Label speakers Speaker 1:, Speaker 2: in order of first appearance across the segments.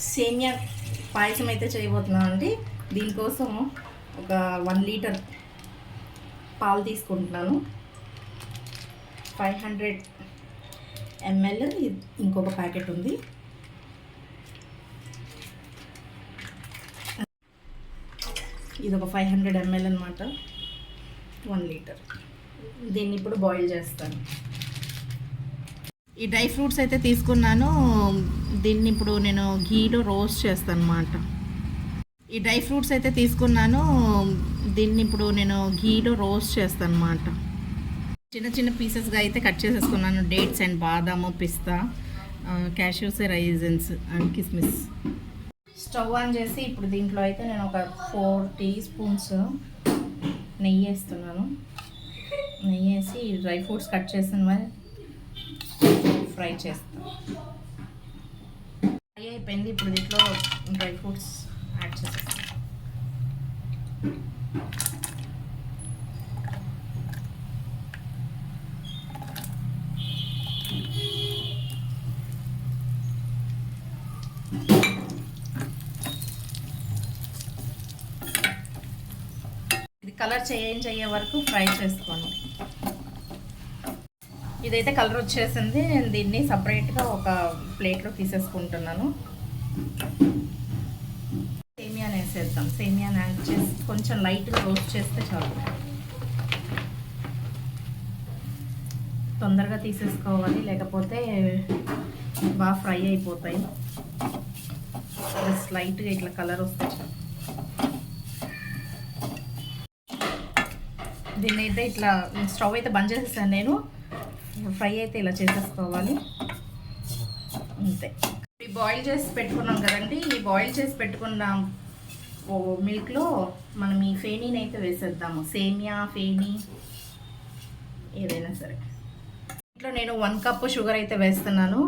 Speaker 1: సేమియా పాయసం అయితే చేయబోతున్నాను అండి. దీనికోసం ఒక 1 లీటర్ పాలు తీసుకుంటున్నాను. 500 ml ఇంకొక ప్యాకెట్ ఉంది. ఇది ఒక 500 ml అనమాట, 1 లీటర్. దీన్ని ఇప్పుడు బాయిల్ చేస్తాను. ఈ డ్రై ఫ్రూట్స్ అయితే తీసుకున్నాను. దీన్ని ఇప్పుడు నేను ఘీలో రోస్ట్ చేస్తాను అన్నమాట. చిన్న చిన్న పీసెస్గా అయితే కట్ చేసేసుకున్నాను. డేట్స్ అండ్ బాదాము, పిస్తా, క్యాష్యూస్, రైజన్స్ అండ్ కిస్మిస్. స్టవ్ ఆన్ చేసి ఇప్పుడు దీంట్లో అయితే నేను ఒక 4 టీ స్పూన్స్ నెయ్యి వేస్తున్నాను. నెయ్యి వేసి డ్రై ఫ్రూట్స్ కట్ చేసిన మరి ఫ్రై చేస్తాను. ఫ్రై అయిపోయింది. ఇప్పుడు దీంట్లో డ్రై ఫ్రూట్స్ యాడ్ చేస్తాను. ఇది కలర్ చేంజ్ అయ్యే వరకు ఫ్రై చేసుకోండి. ఇదైతే కలర్ వచ్చేసింది. నేను దీన్ని సపరేట్గా ఒక ప్లేట్లో తీసేసుకుంటున్నాను. సేమియాని వేసేద్దాం. సేమియాని యాడ్ చేసి కొంచెం లైట్గా రోస్ట్ చేస్తే చాలు. తొందరగా తీసేసుకోవాలి, లేకపోతే బాగా ఫ్రై అయిపోతాయి. జస్ట్ లైట్గా ఇట్లా కలర్ వస్తే చాలు. దీన్ని అయితే ఇట్లా స్టవ్ అయితే బంద్ చేసేసాను నేను. ఫ్రై అయితే ఇలా చేసేసుకోవాలి అంతే. బాయిల్ చేసి పెట్టుకున్నాం కదండి. ఈ బాయిల్ చేసి పెట్టుకున్న మిల్క్లో మనం ఈ ఫేనీని అయితే వేసేద్దాము. సేమియా, ఫేనీ ఏదైనా సరే. ఇంట్లో నేను 1 కప్ షుగర్ అయితే వేస్తున్నాను.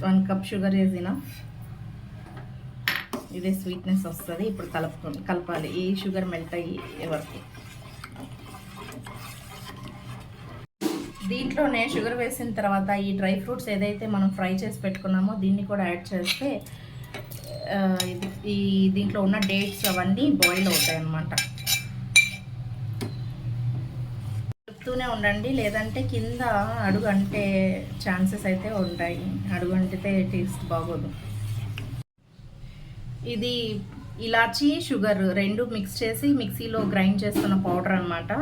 Speaker 1: 1 కప్ షుగర్ ఈజ్ ఇనఫ్. ఇదే స్వీట్నెస్ వస్తుంది. ఇప్పుడు కలపాలి ఈ షుగర్ మెల్ట్ అయ్యే వరకు. దీంట్లోనే షుగర్ వేసిన తర్వాత ఈ డ్రై ఫ్రూట్స్ ఏదైతే మనం ఫ్రై చేసి పెట్టుకున్నామో దీన్ని కూడా యాడ్ చేస్తే ఈ దీంట్లో ఉన్న డేట్స్ అవన్నీ బాయిల్ అవుతాయి అన్నమాట. కలుపుతూనే ఉండండి, లేదంటే కింద అడుగు అంటే ఛాన్సెస్ అయితే ఉంటాయి. అడుగు అంటితే టేస్ట్ బాగోదు. ఇది ఇలాచీ, షుగర్ 2 మిక్స్ చేసి మిక్సీలో గ్రైండ్ చేసుకున్న పౌడర్ అన్నమాట.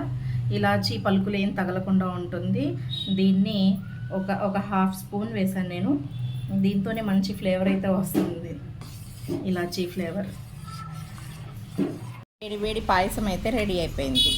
Speaker 1: ఇలాచీ పలుకులు ఏం తగలకుండా ఉంటుంది. దీన్ని ఒక హాఫ్ స్పూన్ వేసాను నేను. దీంతోనే మంచి ఫ్లేవర్ అయితే వస్తుంది, ఇలాచీ ఫ్లేవర్. వేడి వేడి పాయసం అయితే రెడీ అయిపోయింది.